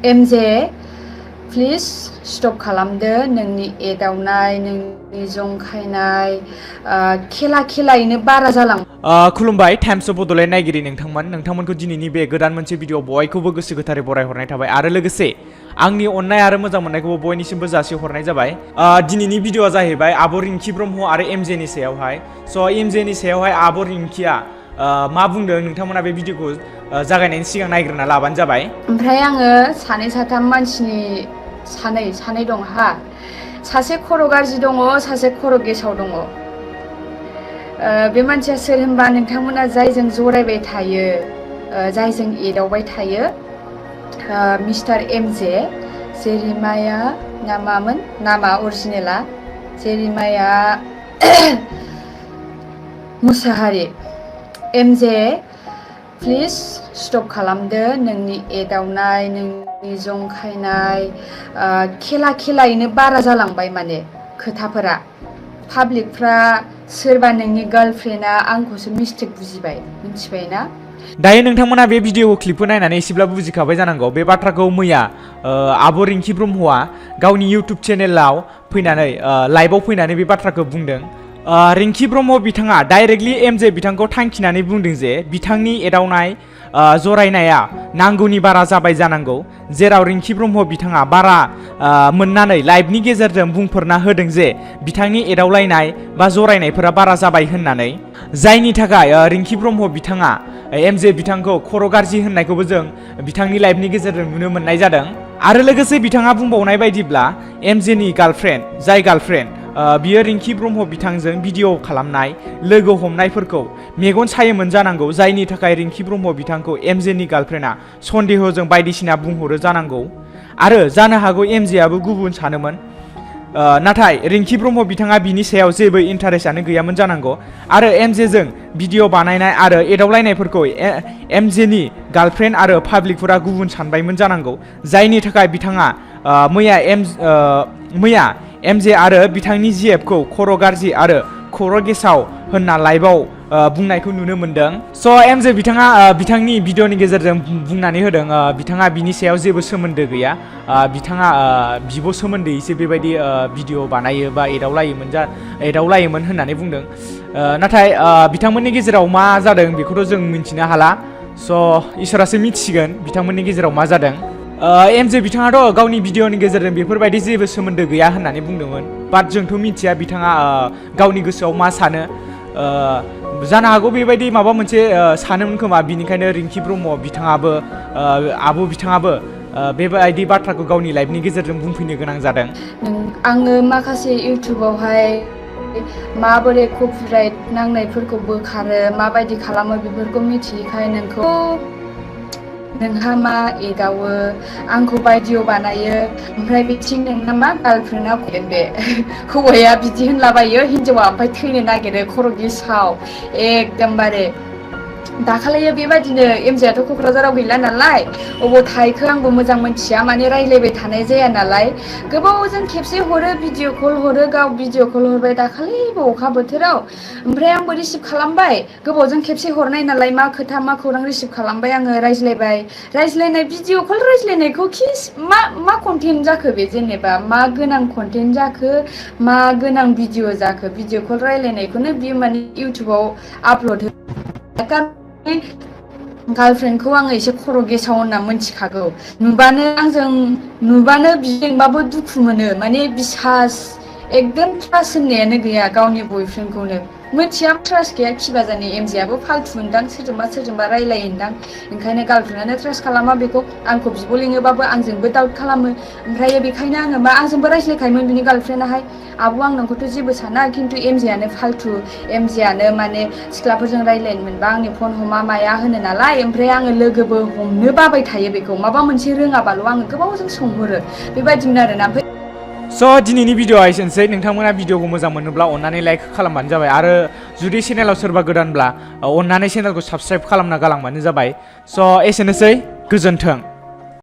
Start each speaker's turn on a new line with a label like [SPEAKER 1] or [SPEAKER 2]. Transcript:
[SPEAKER 1] MJ please stop खालामदो नोंनि एदावनाय नोंनि जंखायनाय खेलायैनो बारा जालां।
[SPEAKER 2] खुलुमबाय टाइम्स अफ बड'लेण्ड नायगिरि नोंथांमोनखौ दिनैनि बे गोदान मोनसे भिडिअ बयखौबो गोसो गोथारै बरायहरनाय थाबाय आरो लोगोसे आंनि अननाय आरो मोजां मोननायखौबो बयनिसिमबो जासिहरनाय जाबाय। दिनैनि भिडिअआ जाहैबाय आब' रिंखि ब्रह्म आरो एमजेनि सायावहाय। स' एमजेनि सायावहाय आब' रिंखिया मा बुंदों नोंथांमोना बे भिडिअखौ जागायनायनि सिगां नायग्रोना लाबानो जाबाय।
[SPEAKER 1] ओमफ्राय आङो सानै साथाम मानसिनि सानै दं हा। सासे खर' गाज्रि दङ, सासे खर' गेसाव दङ। बे मानसिया सोर होनबा नोंथांमोना जायजों जरायबाय थायो, जायजों एदावबाय थायो, मिस्टार एमजे जेरिमाया नामामोन नामा अरिजिनेला जेरिमाया मुसाहारि। एमजे प्लिज स्टप खालामदो नोंनि एदावनाय नोंनि जंखायनाय खेलायैनो बारा जालांबाय माने खोथाफोरा। पाब्लिकफ्रा सोरबा नोंनि गार्लफ्रेन्डआ आंखौसो मिस्टेक बुजिबाय, मिथिबाय ना?
[SPEAKER 2] दायो नोंथांमोना बे भिडिअ क्लिपखौ नायनानै एसेब्लाबो बुजिखाबाय जानांगौ। बे बाथ्राखौ मैया आब' रिंखि ब्रह्मआ गावनि इउटुब चेनेलाव फैनानै लाइभआव फैनानै बे बाथ्राखौ बुंदों। रिंखि ब्रह्म बिथाङा डाइरेक्टलि एमजे बिथांखौ थांखिनानै बुंदों जे बिथांनि एदावनाय जरायनाया नांगौनि बारा जाबाय जानांगौ, जेराव रिंखि ब्रह्म बिथाङा बारा मोननानै लाइभनि गेजेरजों बुंफोरना होदों जे बिथांनि एदावलायनाय बा जरायनायफोरा बारा जाबाय होननानै, जायनि थाखाय रिंखि ब्रह्म बिथाङा एमजे बिथांखौ खर' गाज्रि होननायखौबो जों बिथांनि लाइभनि गेजेरजों नुनो मोननाय जादों। आरो लोगोसे बिथाङा बुंबावनाय बायदिब्ला एमजेनि गार्लफ्रेन्ड बियो रिंखि ब्रह्म बिथांजों भिडिअ खालामनाय लोगो हमनायफोरखौ मेगन सायोमोन जानांगौ, जायनि थाखाय रिंखि ब्रह्म बिथांखौ एमजेनि गार्लफ्रेन्डआ सन्देहजों बायदिसिना बुंहरो जानांगौ। आरो जानो हागौ एमजेआबो गुबुन सानोमोन, नाथाय रिंखि ब्रह्म बिथाङा बिनि सायाव जेबो इन्टारेस्टआनो गैयामोन जानांगौ। आरो एमजेजों भिडिअ बानायनाय आरो एदावलायनायफोरखौ एमजेनि गार्लफ्रेन्ड आरो पाब्लिकफोरा गुबुन सानबायमोन जानांगौ, जायनि थाखाय बिथाङा मैया एमजे आरो बिथांनि जिएफखौ खर' गाज्रि आरो खर' गेसाव होनना लाइभआव बुंनायखौ नुनो मोनदों। स' एमजे बिथाङा बिथांनि भिडिअनि गेजेरजों बुंनानै होदों बिथाङा बिनि सायाव जेबो सोमोन्दो गैया, बिथाङा बिब' सोमोन्दैसो बेबायदि भिडिअ बानायो बा एदावलायोमोन होननानै बुंदों। नाथाय बिथांमोननि गेजेराव मा जादों बेखौथ' जों मिन्थिनो हाला। स' इसोरासो मिथिसिगोन बिथांमोननि गेजेराव मा जादों। एमजे बिथाङाथ' गावनि भिडिअनि गेजेरजों बेफोरबायदि जेबो सोमोन्दो गैया होननानै बुंदोंमोन, बाट जोंथ' मिथिया बिथाङा गावनि गोसोआव मा सानो। जानो हागौ बेबायदि माबा मोनसे सानोमोन खोमा, बिनिखायनो रिंखि ब्रह्म बिथाङाबो आब' बिथाङाबो बेबायदि बाथ्राखौ गावनि लाइभनि गेजेरजों बुंफैनो गोनां जादों।
[SPEAKER 1] आङो माखासे इउटुबावहाय माबोरै कपिराइट नांनायफोरखौ बोखारो, माबायदि खालामो बेफोरखौ मिथियैखाय नोंहा मा एदावो, आंखौ भिडिअ बानायो, ओमफ्राय बिथिं नोंहा मा गार्लफ्रेन्डआ बे हौवाया बिदि होनलाबायो, हिनजावा ओमफ्राय थैनो नागिरो खर' गेसाव एकदमबारे। दाखालियो बेबायदिनो एमजेआथ' क'क्राझाराव गैला नालाय, अबाव थाहैखो आंबो मोजां मोनथिया, माने रायज्लायबाय थानाय जाया नालाय। गोबावजों खेबसे हरो, भिडिअ कल हरो, गाव भिडिअ कल हरबाय दाखालिबो अखा बोथोराव, ओमफ्राय आंबो रिसिभ खालामबाय। गोबावजों खेबसे हरनाय नालाय मा खोथा मा खौरां रिसिभ खालामबाय आङो, रायज्लायनाय भिडिअ कल रायज्लायनायखौ मा कन्टेन्ट जाखो बे, जेनेबा मा गोनां कन्टेन्ट जाखो, मा गोनां भिडिअ जाखो, भिडिअ कल रायज्लायनायखौनो बियो माने इउटुबाव आपल'ड हो। गार्लफ्रेन्डखौ आङो एसे खर' गेसाव होनना मिथिखागौ, नुबानो बिजोंबाबो दुखु मोनो, माने बिसास एकदम ट्रास्ट होननायानो गैया गावनि बयफ्रेन्डखौनो। मिथिया ट्रास्ट गैया खिबा जानि, एमजेआबो फाल्थु होनदां, सोरजोंबा रायलायोदां, ओंखायनो गार्लफ्रेन्डआनो ट्रास्ट खालामा बेखौ। आंखौ बिब' लिङोबाबो आंजोंबो डाउट खालामो, ओमफ्राय बेखायनो आङो आंजोंबो रायज्लायखायोमोन बिनि गार्लफ्रेन्डआहाय, आब' आं नोंखौथ' जेबो साना, खिन्थु एमजेआनो फाल्थु, एमजेआनो माने सिख्लाफोरजों रायज्लायनो मोनबा आंनि फन हमा माया होनो नालाय, ओमफ्राय आङो लोगोबो हमनो बाबाय थायो बेखौ, माबा मोनसे रोङाबाल' आङो गोबावजों सोंहरो, बेबायदिमोन आरोना।
[SPEAKER 2] स' दिनैनि भिडिअआ एसेनोसै। नोंथांमोना भिडिअखौ मोजां मोनोब्ला अननानै लाइक खालामबानो जाबाय, आरो जुदि चेनेलाव सोरबा गोदानब्ला अननानै चेनेलखौ साबस्क्राइब खालामना गालांबानो जाबाय। स' एसेनोसै, गोजोन्थों।